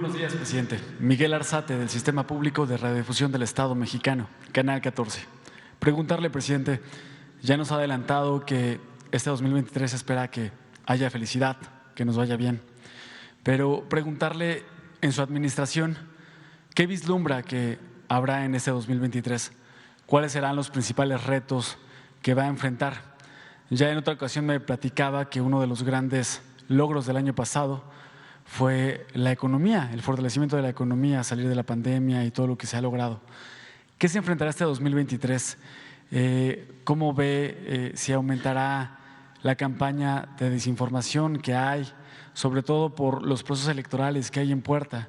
buenos días, presidente. Miguel Arzate, del Sistema Público de Radiodifusión del Estado Mexicano, Canal 14. Preguntarle, presidente, ya nos ha adelantado que este 2023 espera que haya felicidad, que nos vaya bien, pero preguntarle en su administración, ¿qué vislumbra que habrá en este 2023? ¿Cuáles serán los principales retos que va a enfrentar? Ya en otra ocasión me platicaba que uno de los grandes logros del año pasado fue la economía, el fortalecimiento de la economía, salir de la pandemia y todo lo que se ha logrado. ¿Qué se enfrentará este 2023? ¿Cómo ve si aumentará la campaña de desinformación que hay, sobre todo por los procesos electorales que hay en puerta?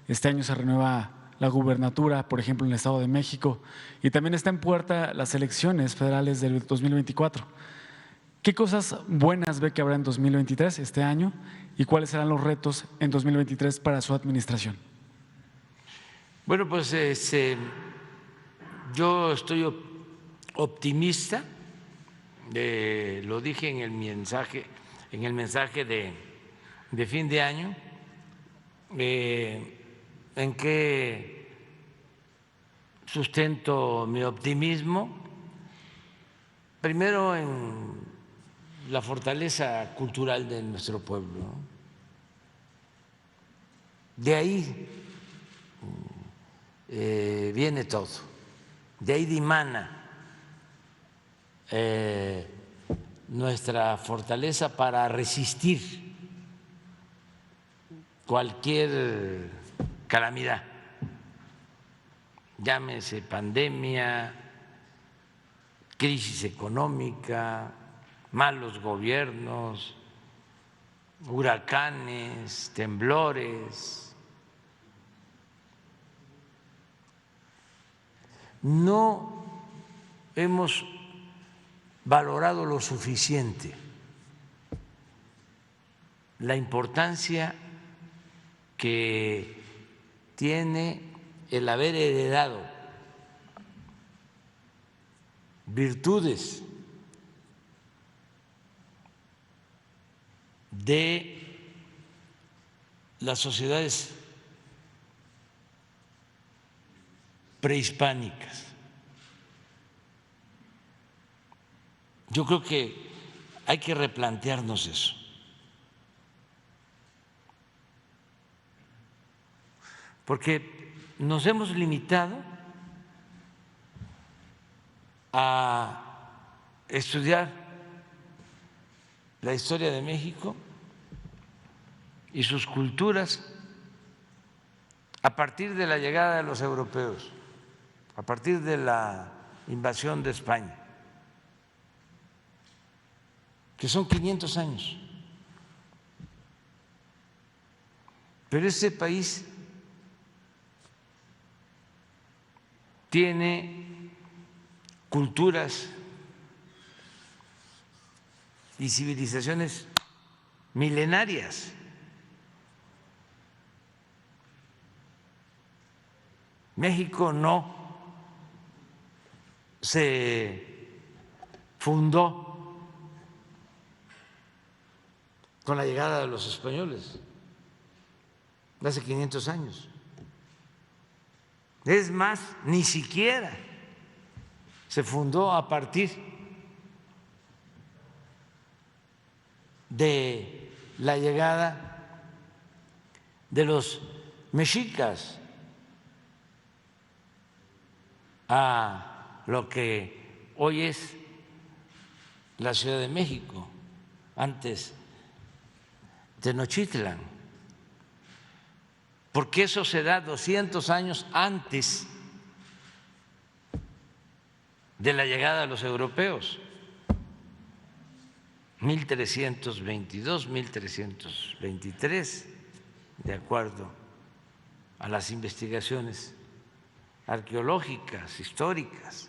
Este año se renueva la gubernatura, por ejemplo, en el Estado de México, y también está en puerta las elecciones federales del 2024. ¿Qué cosas buenas ve que habrá en 2023, este año, y cuáles serán los retos en 2023 para su administración? Bueno, pues yo estoy optimista, lo dije en el mensaje de fin de año, en que sustento mi optimismo, primero en la fortaleza cultural de nuestro pueblo, ¿no? De ahí viene todo, de ahí dimana nuestra fortaleza para resistir cualquier calamidad, llámese pandemia, crisis económica, malos gobiernos, huracanes, temblores. No hemos valorado lo suficiente la importancia que tiene el haber heredado virtudes de las sociedades prehispánicas. Yo creo que hay que replantearnos eso. Porque nos hemos limitado a estudiar la historia de México y sus culturas a partir de la llegada de los europeos, a partir de la invasión de España, que son 500 años. Pero este país tiene culturas y civilizaciones milenarias. México no se fundó con la llegada de los españoles hace 500 años. Es más, ni siquiera se fundó a partir de la llegada de los mexicas a lo que hoy es la Ciudad de México, antes Tenochtitlan, porque eso se da 200 años antes de la llegada de los europeos, 1322, 1323, de acuerdo a las investigaciones arqueológicas, históricas.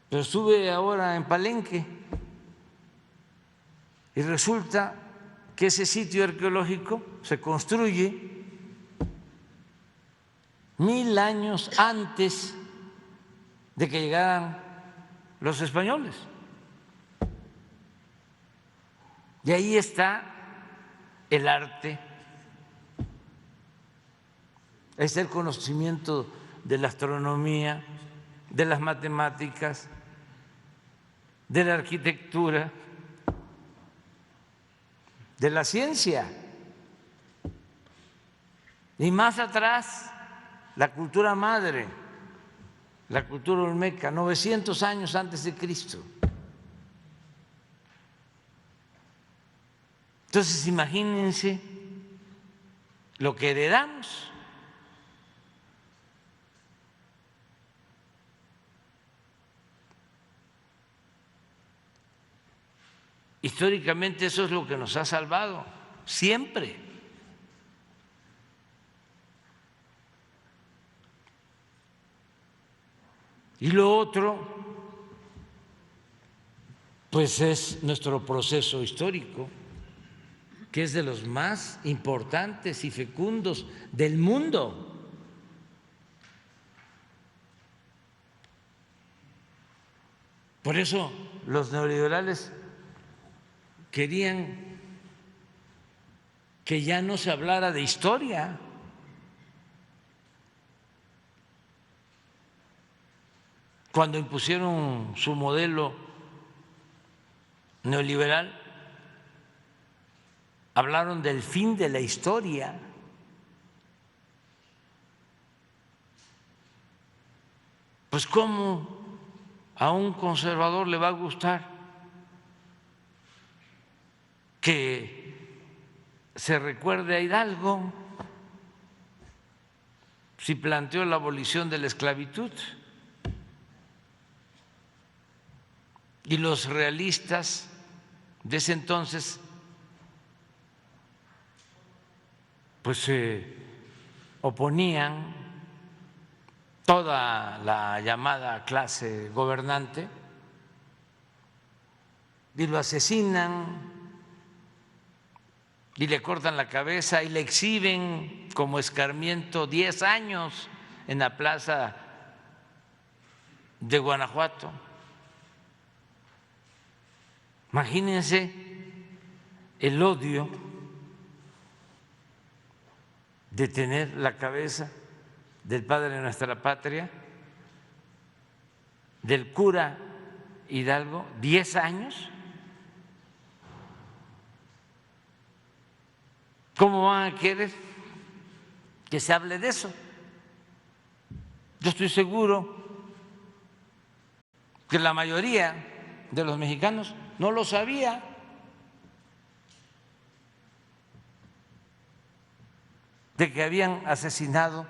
Pero estuve ahora en Palenque y resulta que ese sitio arqueológico se construye 1000 años antes de que llegaran los españoles. Y ahí está el arte, es el conocimiento de la astronomía, de las matemáticas, de la arquitectura, de la ciencia. Y más atrás, la cultura madre, la cultura olmeca, 900 años antes de Cristo. Entonces, imagínense lo que heredamos. Históricamente eso es lo que nos ha salvado, siempre. Y lo otro, pues es nuestro proceso histórico, que es de los más importantes y fecundos del mundo. Por eso los neoliberales querían que ya no se hablara de historia. Cuando impusieron su modelo neoliberal, hablaron del fin de la historia. Pues ¿cómo a un conservador le va a gustar que se recuerde a Hidalgo si planteó la abolición de la esclavitud? Y los realistas de ese entonces pues se oponían, toda la llamada clase gobernante, y lo asesinan y le cortan la cabeza y le exhiben como escarmiento 10 años en la plaza de Guanajuato. Imagínense el odio de tener la cabeza del padre de nuestra patria, del cura Hidalgo, 10 años. ¿Cómo van a querer que se hable de eso? Yo estoy seguro que la mayoría de los mexicanos no lo sabía. De que habían asesinado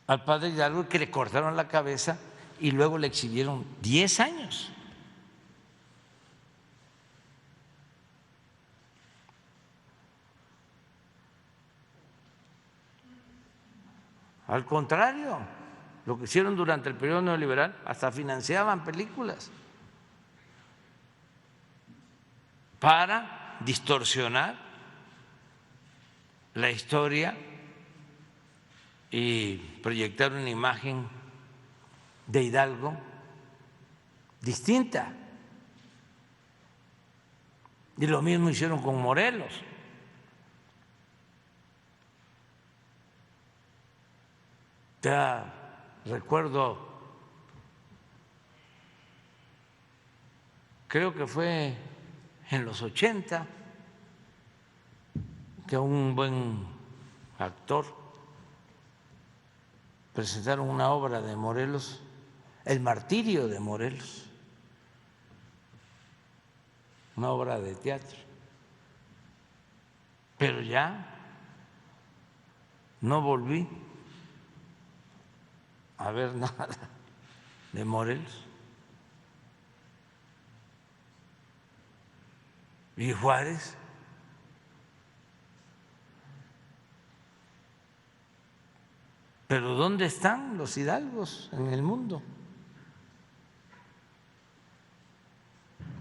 al padre Hidalgo, que le cortaron la cabeza y luego le exhibieron 10 años. Al contrario, lo que hicieron durante el periodo neoliberal, hasta financiaban películas para distorsionar la historia y proyectar una imagen de Hidalgo distinta. Y lo mismo hicieron con Morelos. Ya recuerdo, creo que fue en los 80, que un buen actor presentaron una obra de Morelos, El martirio de Morelos, una obra de teatro, pero ya no volví a ver nada de Morelos. ¿Y Juárez? Pero ¿dónde están los hidalgos en el mundo?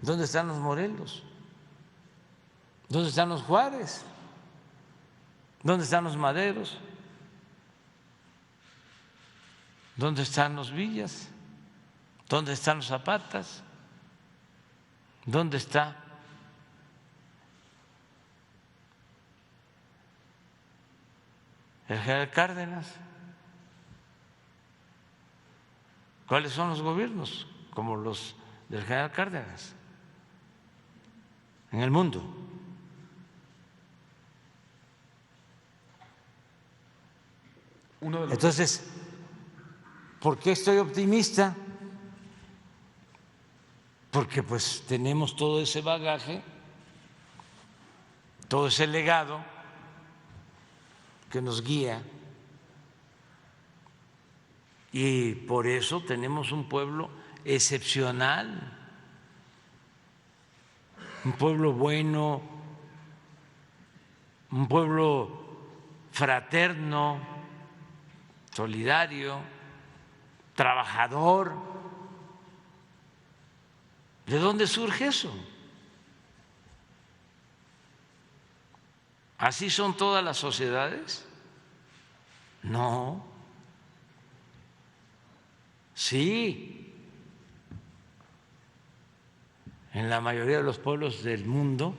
¿Dónde están los Morelos? ¿Dónde están los Juárez? ¿Dónde están los Maderos? ¿Dónde están los Villas? ¿Dónde están los Zapatas? ¿Dónde está el general Cárdenas. ¿Cuáles son los gobiernos como los del general Cárdenas en el mundo? Entonces, ¿por qué estoy optimista? Porque pues tenemos todo ese bagaje, todo ese legado que nos guía, y por eso tenemos un pueblo excepcional, un pueblo bueno, un pueblo fraterno, solidario, trabajador. ¿De dónde surge eso? ¿Así son todas las sociedades? No. Sí. En la mayoría de los pueblos del mundo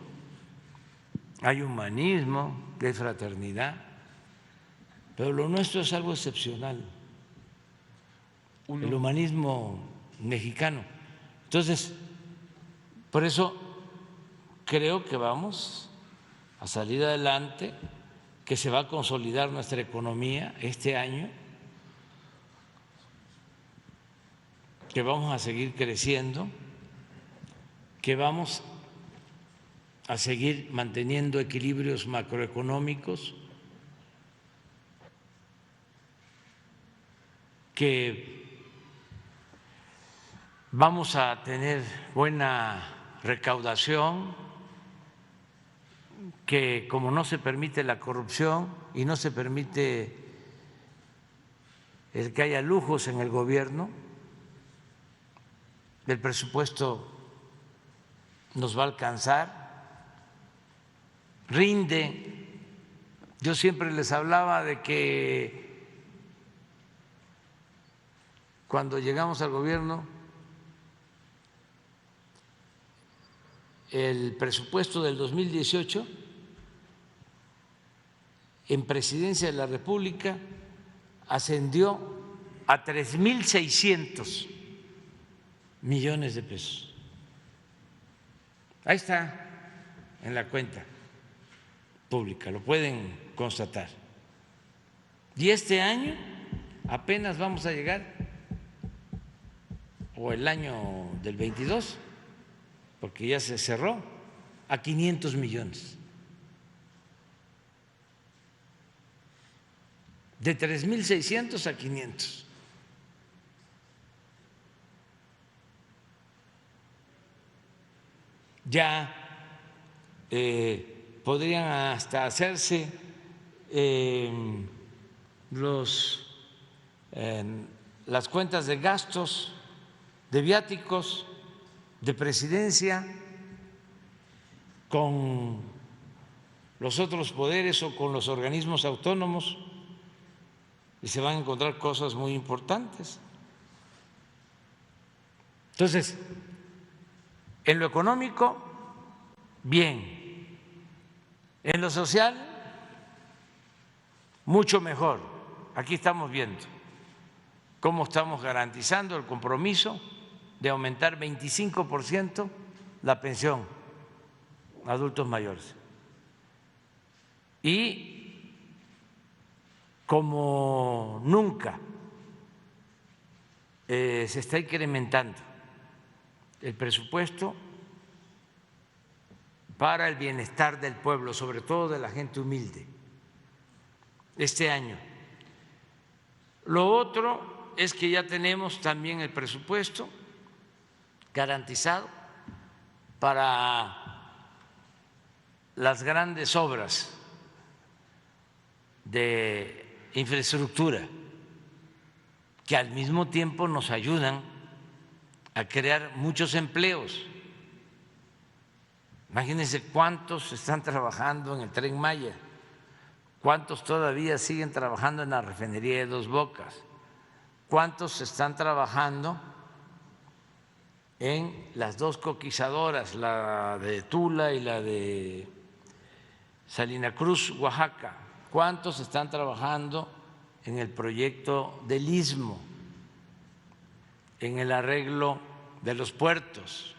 hay humanismo, hay fraternidad, pero lo nuestro es algo excepcional, el humanismo mexicano. Entonces, por eso creo que vamos a salir adelante, que se va a consolidar nuestra economía este año, que vamos a seguir creciendo, que vamos a seguir manteniendo equilibrios macroeconómicos, que vamos a tener buena recaudación, que como no se permite la corrupción y no se permite el que haya lujos en el gobierno, el presupuesto nos va a alcanzar, rinde. Yo siempre les hablaba de que cuando llegamos al gobierno, el presupuesto del 2018 en Presidencia de la República ascendió a 3.600 millones de pesos. Ahí está en la cuenta pública, lo pueden constatar. Y este año apenas vamos a llegar, o el año del 22, porque ya se cerró, a 500 millones. De 3.600 a 500. Ya podrían hasta hacerse las cuentas de gastos de viáticos de presidencia con los otros poderes o con los organismos autónomos, y se van a encontrar cosas muy importantes. Entonces, en lo económico, bien. En lo social, mucho mejor. Aquí estamos viendo cómo estamos garantizando el compromiso de aumentar 25% la pensión a adultos mayores. Y como nunca se está incrementando el presupuesto para el bienestar del pueblo, sobre todo de la gente humilde, este año. Lo otro es que ya tenemos también el presupuesto garantizado para las grandes obras de infraestructura, que al mismo tiempo nos ayudan a crear muchos empleos. Imagínense cuántos están trabajando en el Tren Maya, cuántos todavía siguen trabajando en la refinería de Dos Bocas, cuántos están trabajando en las dos coquizadoras, la de Tula y la de Salina Cruz, Oaxaca, ¿Cuántos están trabajando en el proyecto del Istmo, en el arreglo de los puertos?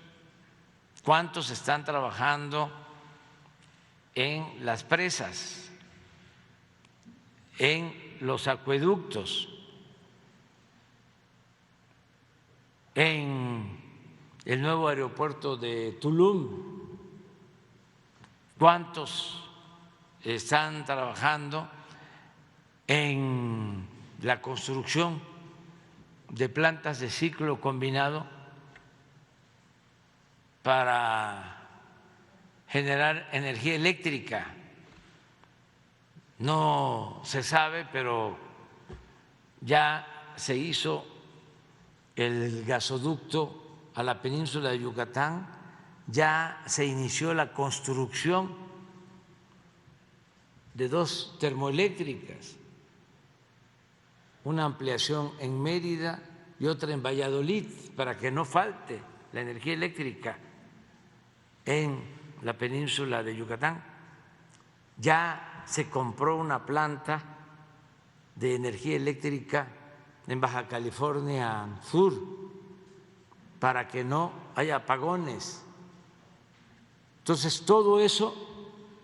¿Cuántos están trabajando en las presas, en los acueductos, en el nuevo aeropuerto de Tulum? ¿Cuántos están trabajando en la construcción de plantas de ciclo combinado para generar energía eléctrica? No se sabe, pero ya se hizo el gasoducto a la península de Yucatán, ya se inició la construcción de 2 termoeléctricas, una ampliación en Mérida y otra en Valladolid, para que no falte la energía eléctrica en la península de Yucatán. Ya se compró una planta de energía eléctrica en Baja California Sur para que no haya apagones. Entonces, todo eso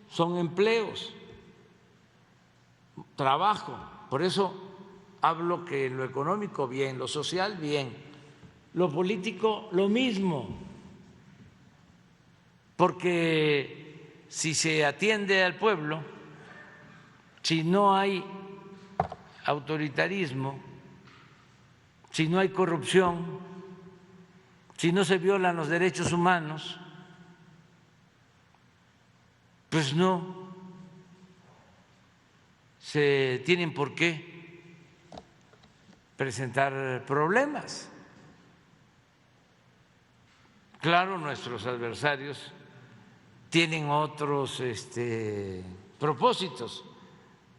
son empleos, trabajo. Por eso hablo que en lo económico bien, lo social bien, lo político lo mismo, porque si se atiende al pueblo, si no hay autoritarismo, si no hay corrupción, si no se violan los derechos humanos, pues no se tienen por qué presentar problemas. Claro, nuestros adversarios tienen otros propósitos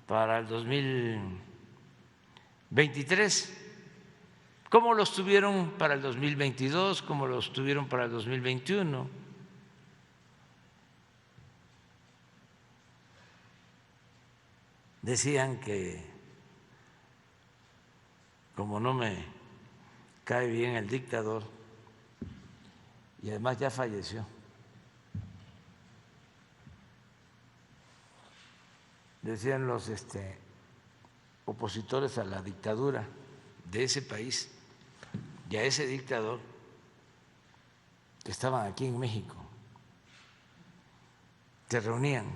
para el 2023, como los tuvieron para el 2022, como los tuvieron para el 2021. Decían que como no me cae bien el dictador, y además ya falleció, decían los opositores a la dictadura de ese país y a ese dictador que estaban aquí en México, se reunían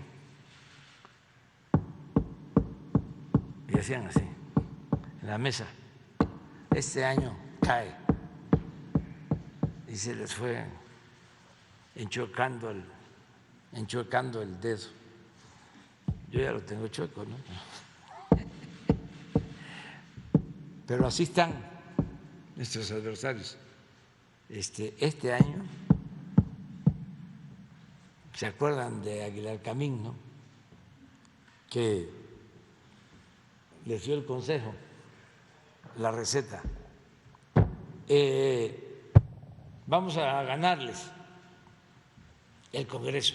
y hacían así en la mesa: este año cae, y se les fue enchuecando el dedo. Yo ya lo tengo chueco, ¿no? Pero así están nuestros adversarios. Este año, ¿se acuerdan de Aguilar Camín, no? Que les dio el consejo, la receta. Vamos a ganarles el Congreso.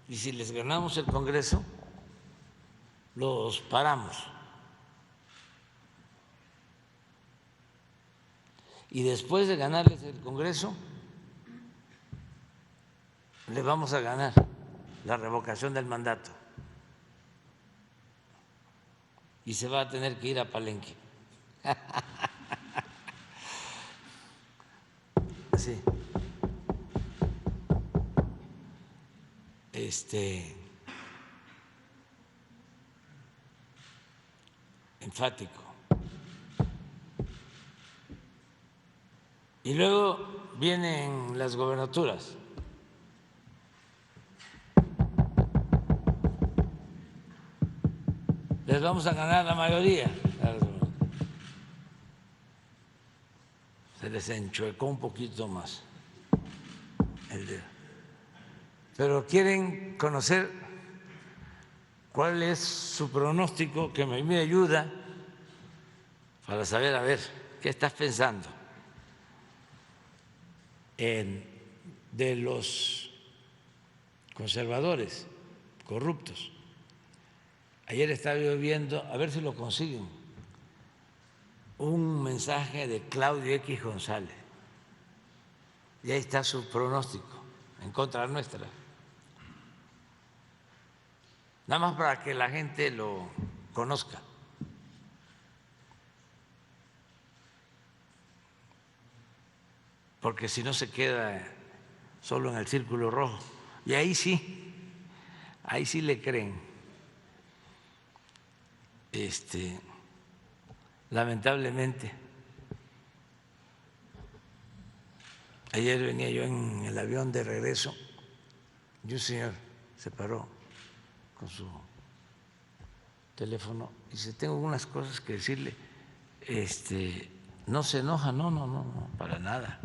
Y si les ganamos el Congreso, los paramos. Y después de ganarles el Congreso, les vamos a ganar la revocación del mandato. Y se va a tener que ir a Palenque. Sí. Enfático. Y luego vienen las gobernaturas. Les vamos a ganar la mayoría. Se les enchuecó un poquito más el dedo. Pero quieren conocer cuál es su pronóstico, que me ayuda para saber, a ver, ¿qué estás pensando? De los conservadores. corruptos. Ayer estaba yo viendo, a ver si lo consiguen, un mensaje de Claudio X González, y ahí está su pronóstico en contra nuestra. Nada más para que la gente lo conozca. Porque si no se queda solo en el círculo rojo. Y ahí sí le creen. Lamentablemente, ayer venía yo en el avión de regreso y un señor se paró con su teléfono y dice: tengo unas cosas que decirle. No se enoja, no, para nada.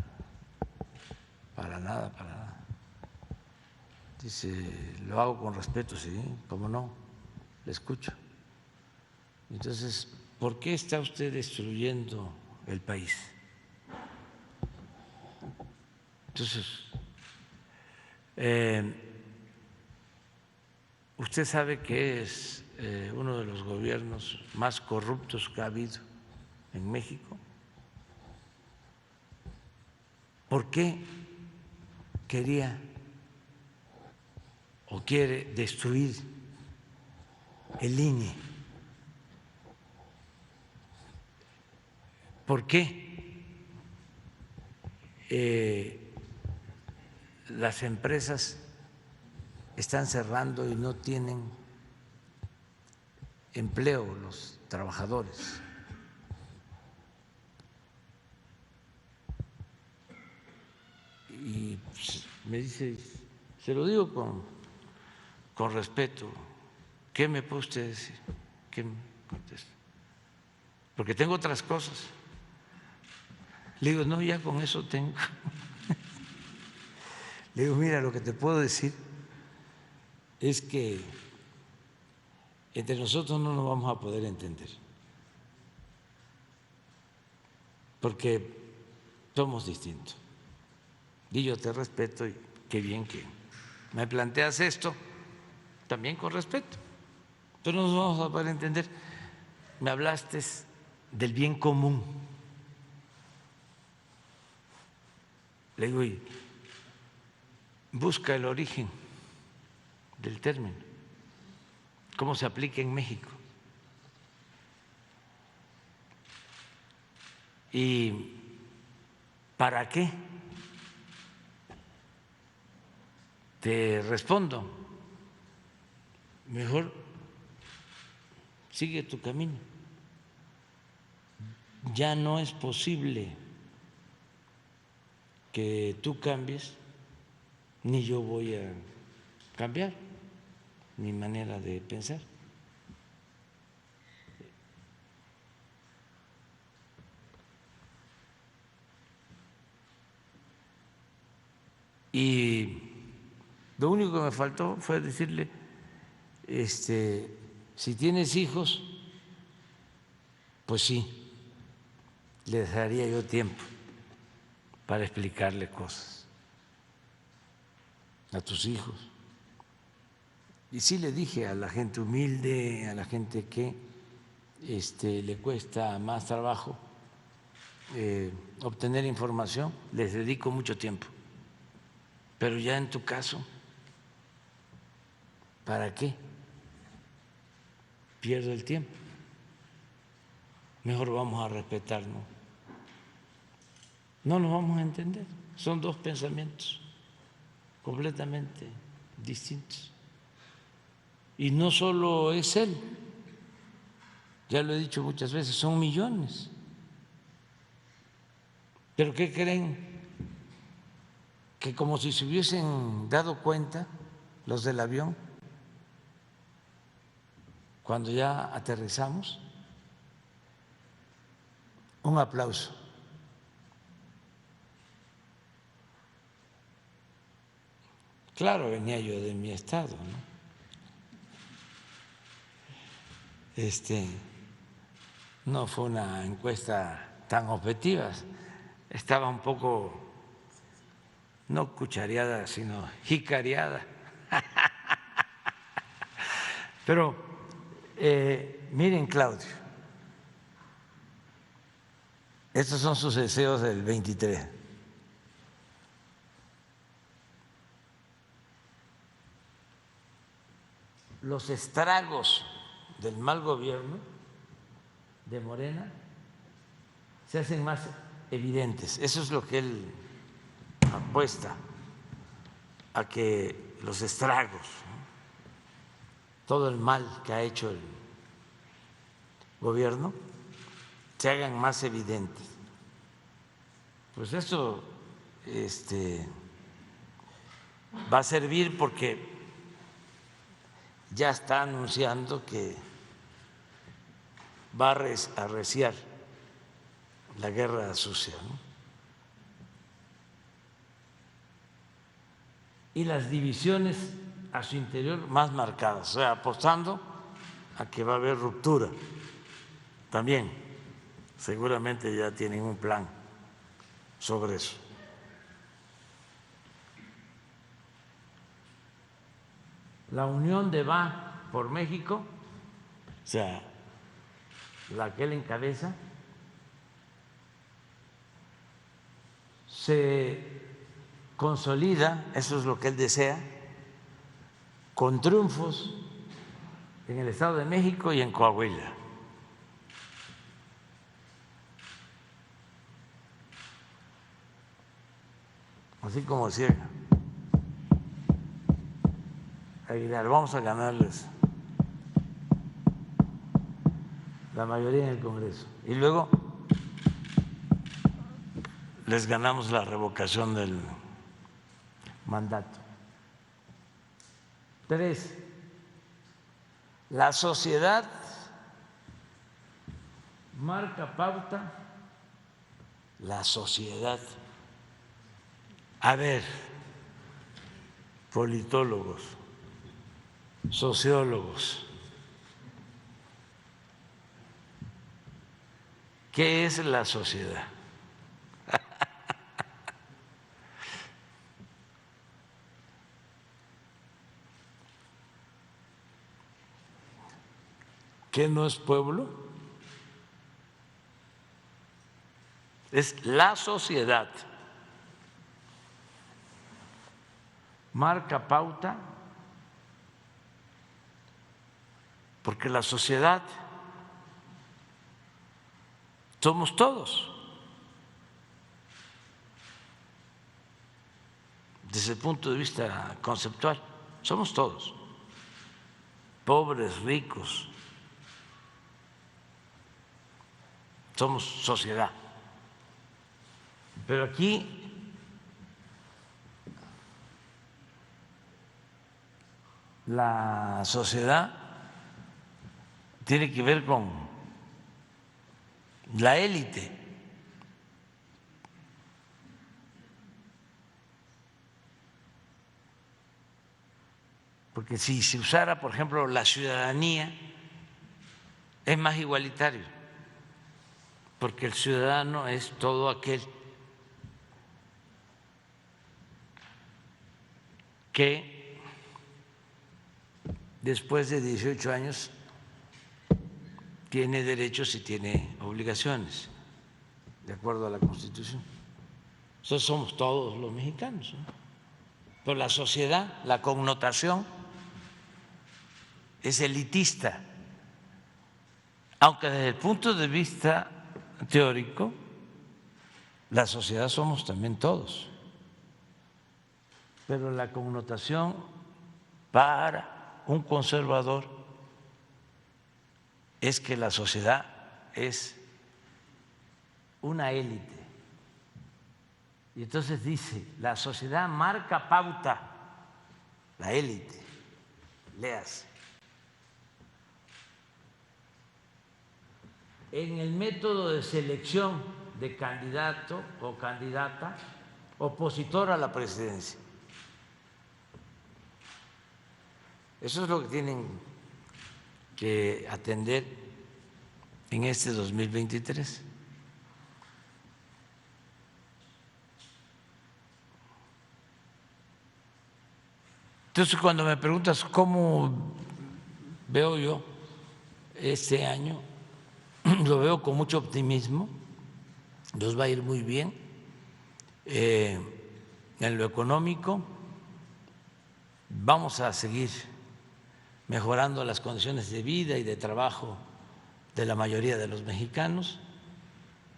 Dice: lo hago con respeto, sí, cómo no, le escucho. Entonces, ¿por qué está usted destruyendo el país? Entonces, usted sabe que es uno de los gobiernos más corruptos que ha habido en México. ¿Por qué quería o quiere destruir el INE? ¿Por qué las empresas están cerrando y no tienen empleo los trabajadores? Y me dice, se lo digo con respeto, ¿qué me puede usted decir? ¿Qué me contesta? Porque tengo otras cosas. Le digo: no, ya con eso tengo. Le digo: mira, lo que te puedo decir es que entre nosotros no nos vamos a poder entender, porque somos distintos. Y yo te respeto y qué bien que me planteas esto, también con respeto, pero no nos vamos a poder entender. Me hablaste del bien común. Le digo: y busca el origen del término, cómo se aplica en México. ¿Y para qué? Te respondo: mejor sigue tu camino. Ya no es posible que tú cambies, ni yo voy a cambiar mi manera de pensar. Y lo único que me faltó fue decirle, si tienes hijos, pues sí, les daría yo tiempo para explicarle cosas a tus hijos. Y sí le dije a la gente humilde, a la gente que le cuesta más trabajo obtener información, les dedico mucho tiempo. Pero ya en tu caso, ¿para qué pierdo el tiempo? Mejor vamos a respetarnos. No nos vamos a entender. Son dos pensamientos completamente distintos. Y no solo es él, ya lo he dicho muchas veces, son millones. ¿Pero qué creen? Que como si se hubiesen dado cuenta los del avión cuando ya aterrizamos. Un aplauso. Claro, venía yo de mi estado, ¿no? No fue una encuesta tan objetiva, estaba un poco, no cuchareada, sino jicareada. Pero miren, Claudio, estos son sus deseos del 23. Los estragos del mal gobierno de Morena se hacen más evidentes. Eso es lo que él apuesta, a que los estragos, ¿no?, todo el mal que ha hecho el gobierno, se hagan más evidentes. Pues eso va a servir, porque ya está anunciando que va a arreciar la guerra sucia, ¿no?, y las divisiones a su interior más marcadas, o sea, apostando a que va a haber ruptura. También seguramente ya tienen un plan sobre eso. La unión de Va por México, o sea, la que él encabeza, se consolida, eso es lo que él desea, con triunfos en el Estado de México y en Coahuila. Así como decía Aguilar, vamos a ganarles la mayoría en el Congreso y luego les ganamos la revocación del mandato. 3, la sociedad marca pauta. La sociedad. A ver, politólogos, sociólogos, ¿qué es la sociedad? ¿Qué no es pueblo? Es la sociedad. Marca pauta, porque la sociedad somos todos. Desde el punto de vista conceptual, somos todos, pobres, ricos, somos sociedad. Pero aquí la sociedad tiene que ver con la élite. Porque si se usara, por ejemplo, la ciudadanía, es más igualitario, porque el ciudadano es todo aquel que después de 18 años tiene derechos y tiene obligaciones, de acuerdo a la Constitución. Eso somos todos los mexicanos, ¿no? Pero la sociedad, la connotación es elitista, aunque desde el punto de vista teórico, la sociedad somos también todos. Pero la connotación para un conservador es que la sociedad es una élite. Y entonces dice, la sociedad marca pauta, la élite, leas. En el método de selección de candidato o candidata opositor a la presidencia. Eso es lo que tienen que atender en este 2023. Entonces, cuando me preguntas cómo veo yo este año, lo veo con mucho optimismo, nos va a ir muy bien en lo económico, vamos a seguir mejorando las condiciones de vida y de trabajo de la mayoría de los mexicanos,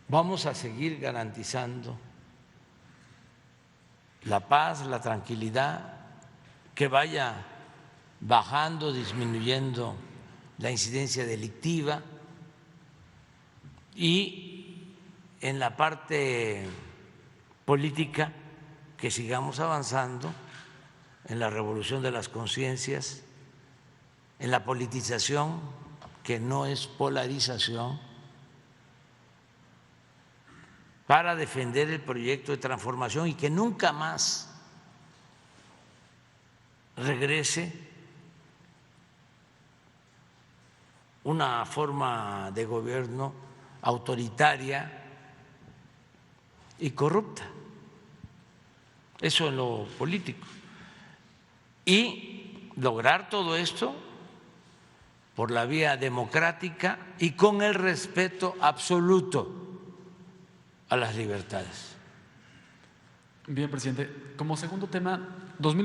vamos a seguir garantizando la paz, la tranquilidad, que vaya bajando, disminuyendo la incidencia delictiva, y en la parte política que sigamos avanzando en la revolución de las conciencias, en la politización, que no es polarización, para defender el proyecto de transformación y que nunca más regrese una forma de gobierno autoritaria y corrupta. Eso en lo político. Y lograr todo esto por la vía democrática y con el respeto absoluto a las libertades. Bien, presidente. Como segundo tema, 2020